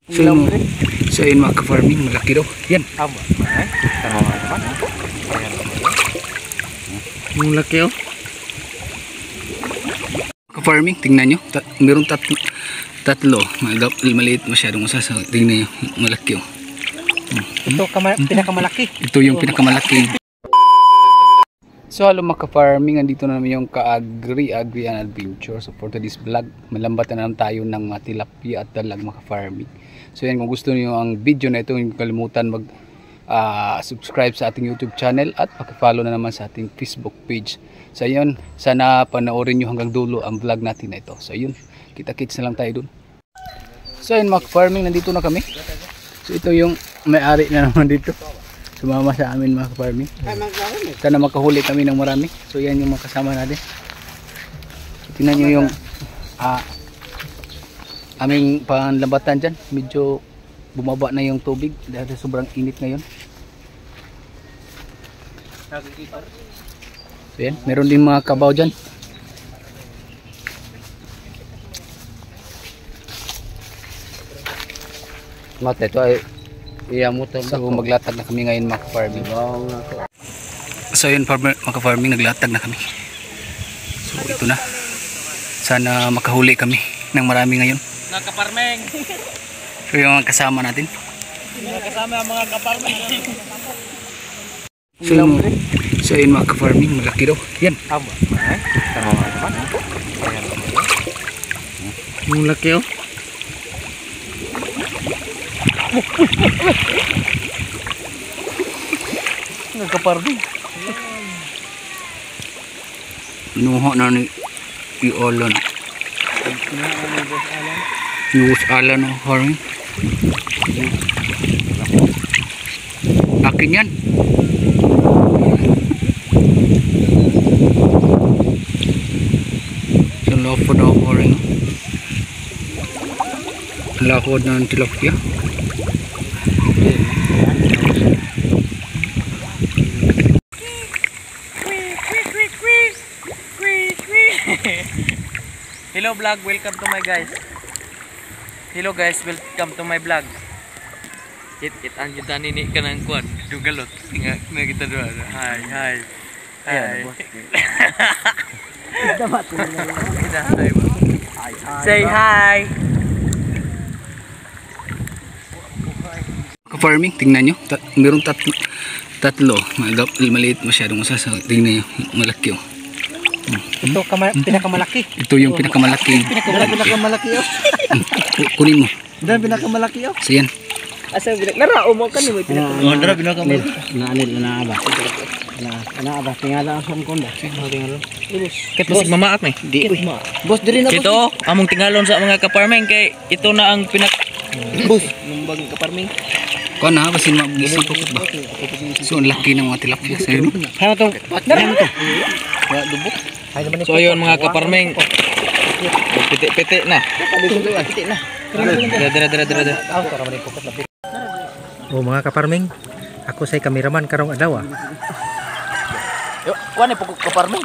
So yun mga ka-farming, malaki daw. Yan. Yung laki oh. Ka-farming, tingnan nyo. Meron tatlo. Maliit masyadong usasa. Tingnan nyo, malaki oh. Ito pinakamalaki. Ito yung pinakamalaki. So hello mga ka-farming, andito na naman yung ka-agri and adventure. So for today's vlog, malambatan na naman tayo ng tilapia at dalag mga ka-farming. So yan, kung gusto niyo ang video na ito, hindi kalimutan mag subscribe sa ating YouTube channel at paki-follow na naman sa ating Facebook page. So yun, sana panoorin nyo hanggang dulo ang vlog natin na ito. So yun, kita-kits na lang tayo dun. So yun mga ka-farming, nandito na kami. So ito yung may-ari na naman dito. Sumama sa amin mga ka-farming. Sana makahuli kami ng marami. So yan yung mga kasama natin. So, tingnan nyo yung aming panlambatan dyan. Medyo bumaba na yung tubig dahil sobrang init ngayon. So yan, meron din mga kabaw dyan. Mate, ito ay So maglatag na kami ngayon mga ka-farming. So yun mga ka-farming, naglatag na kami. So ito na. Sana makahuli kami ng marami ngayon. mga kaparmeng. So yung mga kasama natin. Kasama ang mga kaparmeng. So yun mga ka-farming, malaki daw. Yan. Yung laki oh. Nagkaparmeng. Inuha na ni Alan. Yung Alan oh, farming. Akin yan. Sa lakod na farming. Lakod ng tilapia. Hello vlog, welcome to my guys. Hello guys, welcome to my vlog. An kita nini ka ng kuwan, dugalot. Nga kita doon. Hi. Say hi. Ka-farming, tingnan nyo. Meron tatlo. Maliit masyadong usasa. Tingnan nyo, malaki oh. Ito pinakamalaki. Ito yung pinakamalaki. Pinakamalaki oh. Kunin mo. Dan pinakamalaki oh. So yan. Asa nara mo kan mo pinakamalaki. Dara pinakamalaki. Naanil na aba. Ana aba tingala ang konda. Tingala. Ket bos mamaak ni. Di Bos diri na. Ito among tingalon sa mga ka-farming kay ito na ang bos numbang ka-farming. Kuan na basin magising pukot ba. So ang laki ng mga tilapia sa yun. Ano to? Dara to. Ya dubok. So ayun mga ka-farming. Piti na. Piti na. Dara. Oh mga ka-farming, ako say kameraman karong adlaw. Yo, kuan ni pukok ka-farming.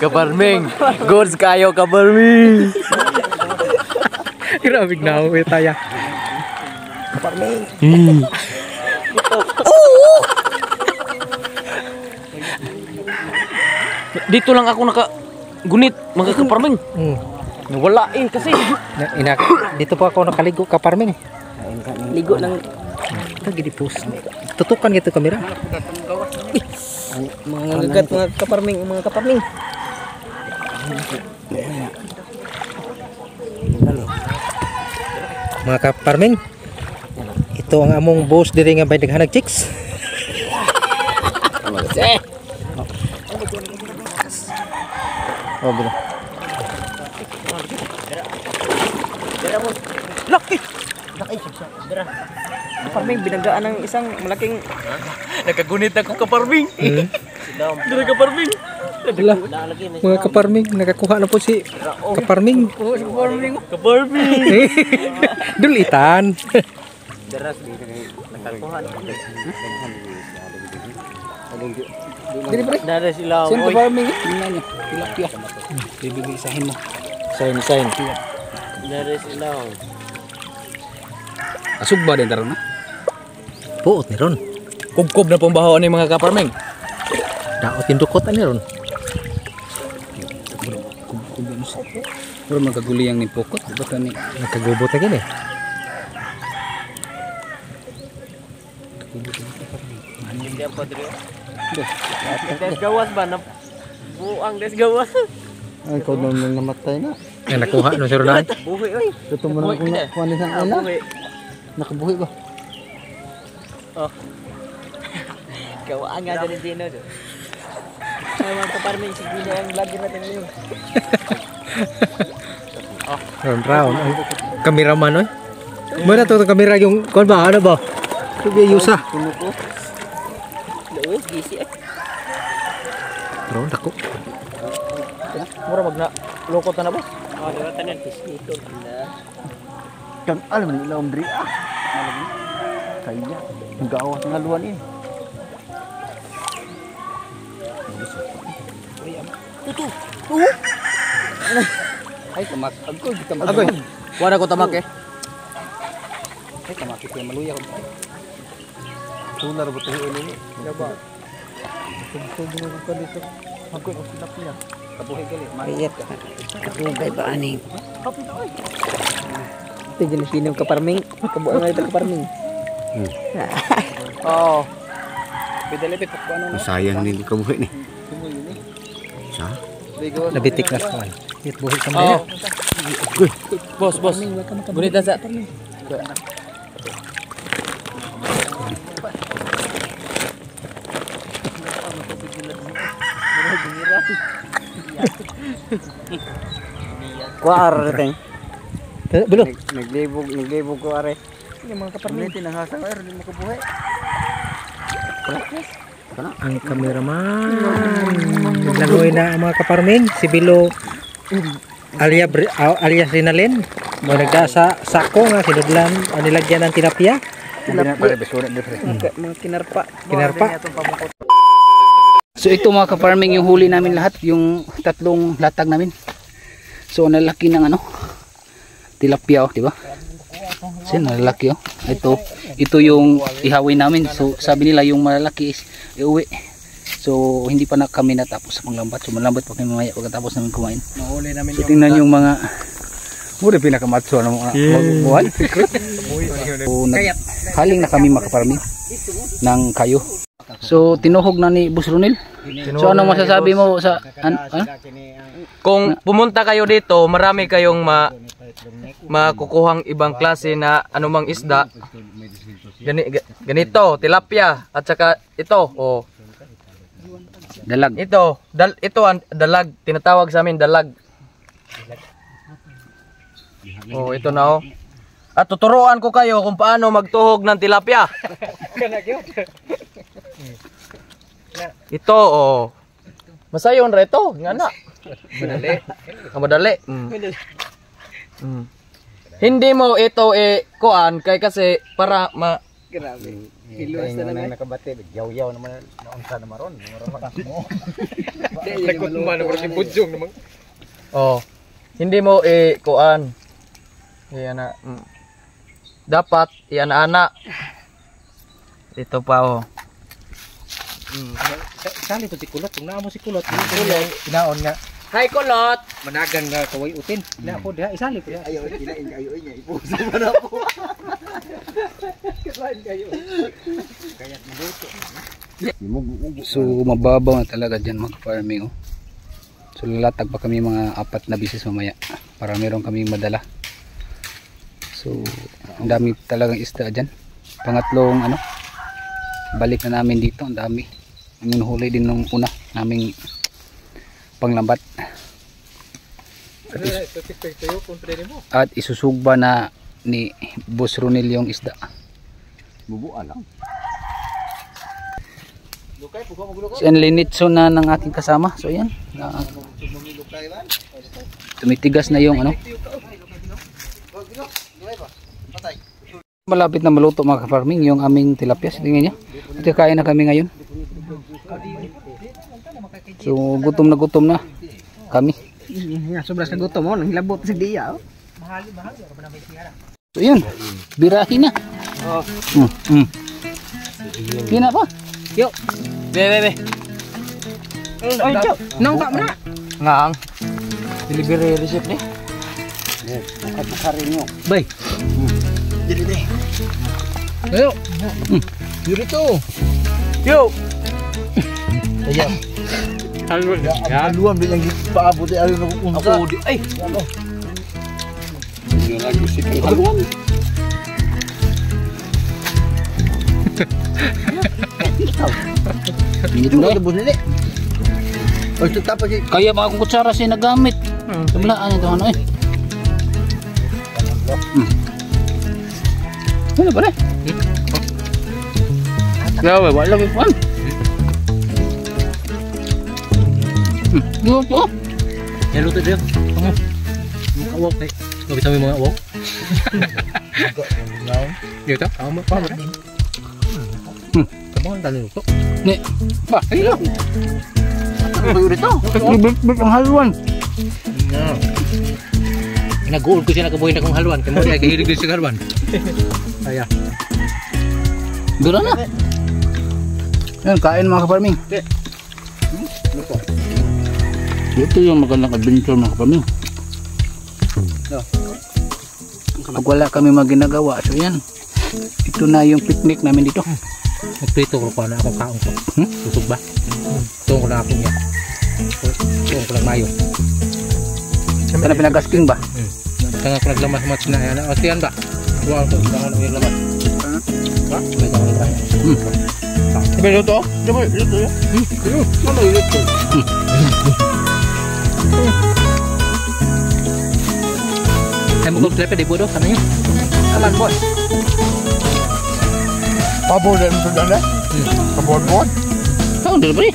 Ka-farming. Goods kayo ka-farming. Grabe na ako taya. Ka-farming. Dito lang ako nakagunit mga ka-farming. Nawala kasi. Dito po ako nakaligo ka-farming. Ligo ng Ito gidi post. Tutukan gitu kamera. mga gagat mga ka-farming, Mga ka-farming. Ito ang among boss diri nga bay daghanag chicks. Oh, bilo. Laki. Dara. Ka-farming binagaan ng isang malaking nakagunit ako ka-farming. Dara ka-farming. Mga ka-farming, nakakuha na po si ka-farming. Ka-farming. Dulitan. Dara nakakuha. Dara sila. Saan ka-farming? Tingnan nyo, tilapia. Bibigay isahin mo. Sign. There is long. Asugba din taro na. Puot ni ron. Kubkob na pong baho ni mga kaparming. Daot yung dukot ni ron. Puro magaguli yang ni pokot, di ba kani? Nagkagubot na gini. Hindi pa dito. Des gawas ba na buang des gawas. Ay, ikaw nang namatay na. Ay, nakuha nung sirunahan. Buhi oy. Ito mo na kung nakuha ni sang ala. Buhi. Nakabuhi ba? Oh. Gawa nga din dino do. Ay mga kaparming sige na ang vlogger natin ngayon. Round. Ay, kameraman oy. Muna to kamera yung kon ba ano ba? Sige yusa. Tinuko. Lawes gisi eh. Bro, dako. Mura magna lokot na ba? Oh, diba tanan pisito na. Kan alam ni ilaw diri ah. Kaya gawas nga luwan ini. Ay tamak. Agko kita Agoy. Wala ko tamak eh. Ay tamak kita maluya ko. Tular ba tayo ini? Diba? Tugtog mo ko dito. Ako ko silap niya. Kabuhi gali. Mayat. Katugay ba ani? Tigil sinong kaparming. Kabuang nga ito kaparming. Oh. Pidalipit ko ano. Sayang ni kabuhi ni. Sa? Nabitik na sa. Hit buhi ka Oh. mo. Bos. Gunit na sa. Kuar teng. Belum. Naglibog ko are. Yung mga kaparming tinahasa ko di makabuhi. Ang kameraman. Naglangoy na ang mga kaparmin. Si Bilo alias Rinalin. Mo nagda sa sako nga sinudlan nilagyan ng tilapia. Mga kinarpa. Kinarpa. So ito mga ka-farming yung huli namin lahat, yung tatlong latag namin. So nalaki ng ano, tilapia oh, di ba? So nalaki oh. Ito yung ihawin namin. So sabi nila yung malalaki is iuwi. So hindi pa na kami natapos sa panglambat. So malambat pa kami mamaya pagkatapos namin kumain. Nahuli namin So tingnan yung mga mura pinakamatso ng mga buwan. So haling na kami mga ka-farming ng kayo. So tinuhog na ni Boss Ronel. So ano masasabi mo sa Kung pumunta kayo dito, marami kayong makukuhang ibang klase na anumang isda. Ganito, tilapia at saka ito, oh. dalag? Ito ang dalag, tinatawag sa amin dalag. Oh, ito na oh. At tuturuan ko kayo kung paano magtuhog ng tilapia. Ito oh. Masayon ra ito, ngana. Madali. Hindi mo ito kuan kay kasi para Grabe. Iluwas na naman. Nakabate. Yaw-yaw naman. Naunsa na maron. Likot man naman si Budyong naman. Oh. Hindi mo kuan. Yan na. Dapat iana-ana. Ito pa oh. Sali to si Kulot, kung naa mo si Kulot, Inaon nga. Hi Kulot. managan nga kaway utin. Na po diha isali ko. Ayaw, kinain kayo niya. Ipuso mo na po. Kinain kayo. Kaya't maluto. So mababaw na talaga dyan mga farming oh. So lalatag pa kami mga 4 na bisis mamaya para meron kaming madala. So ang dami talagang isda dyan. Pangatlong ano, balik na namin dito, ang dami. Ang huli din nung una naming panglambat. At isusugba na ni Boss Ronel yung isda. Bubuan lang. So yan, linitso na ng ating kasama. So yan, tumitigas na yung ano. Malapit na maluto mga ka-farming yung aming tilapia. Tingnan nyo, at kakain na kami ngayon. So gutom na kami. Sobra sa gutom mo, nanghilabot si Dia. So yun, birahin na. Yun na pa. Yo. Be. Ay, Chow. Nang ka mo na. Ngang. Delivery receipt ni. Bukarin nyo. Bay. Dili. Ayo. Dito. Yo. Ayan. Haluan bilang paabot ay ayaw na kukunsa. Ako di. Ay. Yun lagi si Haluan. Hindi mo ito bunili. O ito tapos si... Kaya ba akong kutsara siya nagamit? Tablaan ito ano eh. Ano ba rin? Grabe, wala ko pan. Luto. Ya luto dia. Muka wok teh. Enggak bisa mga wok. Dito. Amo pa mo. Kamu kan luto. Nih, bah, iya. Bayo rito. Bibit ang haluan. Nag-uul ko siya nakabuhin akong haluan. Kamo dia kahilig din sa haluan. Aya. Dura na. Yan, kain mga ka-farming. Ito yung magandang adventure mga ka-farming. Pag wala kami maginagawa, so yan. Ito na yung picnic namin dito. Magprito ko pa na akong kaong ko. Susog ba? Tuong ko na akong yan. Tuong ko lang mayo. Ito na pinagasking ba? Tengah ko naglamas mga sinaya na. O siyan ba? Buwang ko. Tengah ko naglamas. Ha? May tengah naglamas. Be luto. Coba luto ya. Ano yung luto? Ay mo kong trepe di bodo kami yun. Aman boy. Pabo dan sudah dah. Kabon-bon. Oh, udah beri.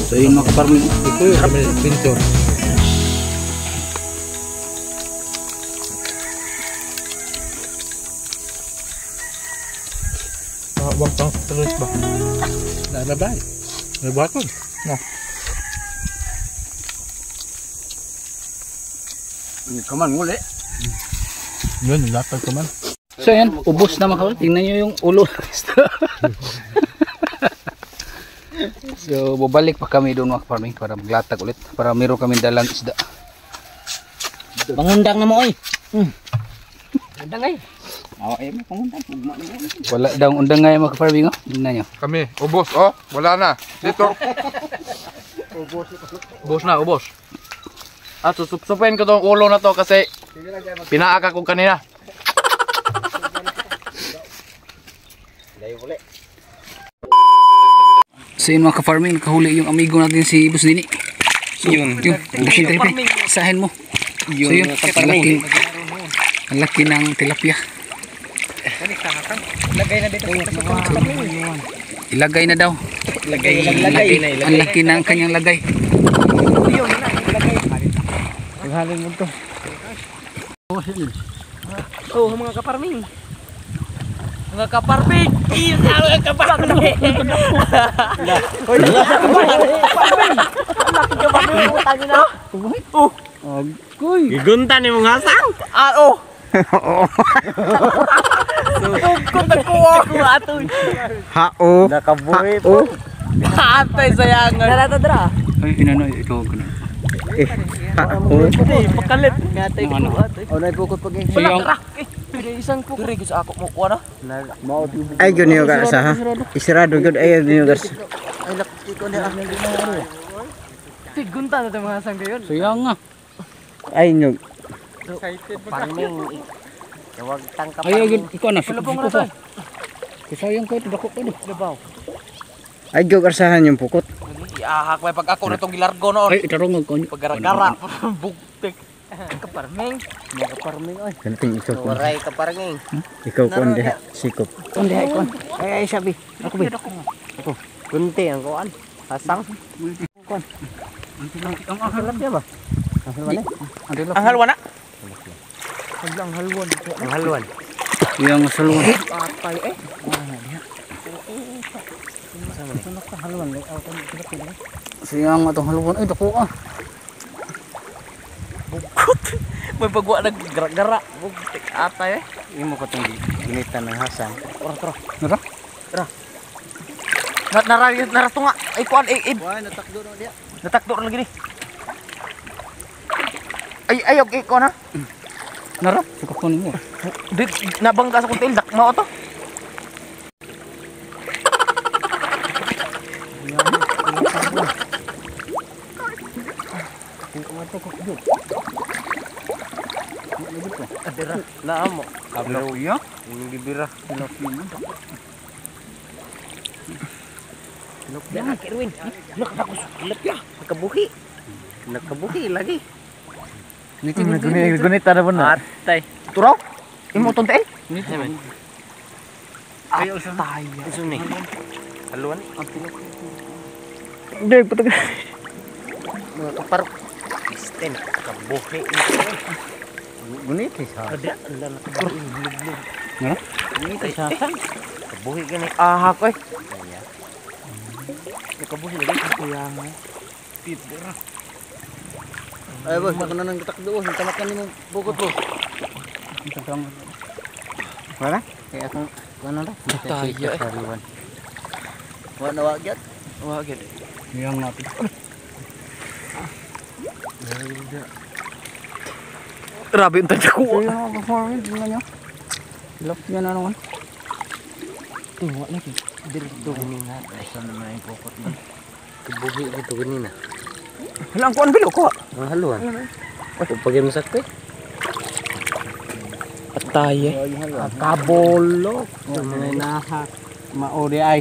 So yun mga ka-farming. Ito yung kami pintor. Wag kang terus ba. Nabay. Nabuhat ko. Kaman nguli. Yun, latag ka man. So yan, ubos na mga ka-farming. Tingnan nyo yung ulo. So babalik pa kami doon mga ka-farming para maglatag ulit. Para meron kami dalang isda. Mangundang na mo oy. Undang ay. May pangundang. Wala daw undang ngay mga ka-farming. Tingnan nyo. Kami, ubos oh, wala na. Dito. Ubos na, ubos. At susupsupin ko tong ulo na to kasi pinaaka ko kanina. So yun mga ka-farming, nakahuli yung amigo natin si Boss Dini. Yung laking tilapia. Isahin mo. So yun, ang laki ng tilapia. Ilagay na daw. Ang laki ng kanyang lagay. Halin mo to. Oh, mga kaparming. Mga kaparming. Mga kaparming. Hoy, gigunta ni mong hasang. Oh. Kung nagkuha ko atoy. Hao. Nakabuhi po. Atay sayangan. Naratadra. Ay, inano ito. Hao. Pakalit. Natay ko atoy. O na ipukot pag So yung Isang pukri gusto ako mo kuha na. ay yun yung garsa ha. Isirado yun ay yun yung garsa. Tigunta na tayo mga hasang gayon. so yung nga. Ay yun. Parming. Huwag tangkap. Ay, ikaw na. Sulabong na tayo. Kisayang ko ito. Dako ko ito. Labaw. Ay yun garsahan yung pukot. Iahak may pag ako na itong gilargo noon. Ay, itarong ko. Pagara-gara. Buktik. Kaparming. Mga kaparming ay. Kanating ikaw ko. Waray kaparming. Ikaw ko ang diha. Sikop. Kundi ay kon. Ay sabi. Ako bi. Ako. Kunti ang kuan. Hasang. Kon. Ang halwan ba? Ang halwan na. Ang halwan. Ang halwan. Yung salwan. Patay eh. So yung itong halwan. Ay, dako ah. Bukot. May pagwa nag-gara-gara. Buktik atay eh. Imo ko tong gunitan ng Hasan. Nara? Naratunga. Ay kuan Wah, natakdo na dia. natakdo ra lagi ni. Ay ayog ko na. Nara? Suka ko nimo. Di nabangga sa kuntil dak mao to. Adira na amo. Kablo ya. Ini bibira. Lok na Kirwin. Lok na lok ya. Nakabuhi lagi. Gunita na bana. Atay. Turaw. Imo tonte. Ayo sa taya. Isu ni. Haluan. Dek patag. Kaparok. Isten kabuhi. Gunita sa. Ada anda nakabuhi. Nara? Gunita sa. Kabuhi gani. Aha ko eh. Nakabuhi lagi kaya mo. Pidra. Ay boss, baka na nang takdo. Tamakan nimo bukot boss. Wala? Kaya akong ano na? Taya eh. Wala wagyat. Wagid. Yang natin. Grabe ang tanda ko. Yung mga performing, tingnan nyo. Lock nyo na naman. Tingwa lagi. Dito ganina. Asa na may bukot mo. Kabuhi dito ganina. Halang kuan bilo ko. Ang haluan. Pagay mo sakto eh. Patay eh. Kabolo. Mga nahak. Maori ay.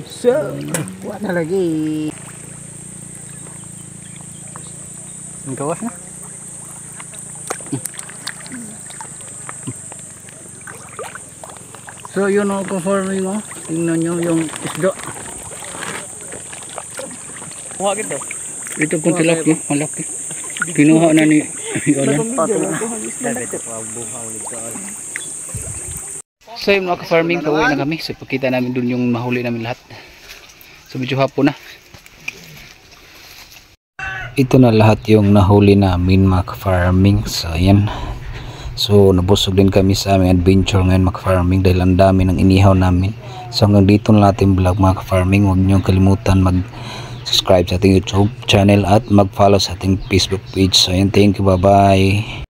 Wala lagi. Ang gawas na. So yun ang performing mo. Tingnan nyo yung isda. Wagid daw. Ito pong tilapia. Malaki. Kinuha na ni So yun mga ka-farming, pauwi na kami. So pakita namin dun yung mahuli namin lahat. So medyo hapon na. Ito na lahat yung nahuli namin mga ka-farming. So ayan. So nabusog din kami sa aming adventure ngayon mga ka-farming dahil ang dami ng inihaw namin. So hanggang dito na natin vlog mga ka-farming. Huwag niyo kalimutan mag-subscribe sa ating YouTube channel at mag-follow sa ating Facebook page. So ayan, thank you, bye bye.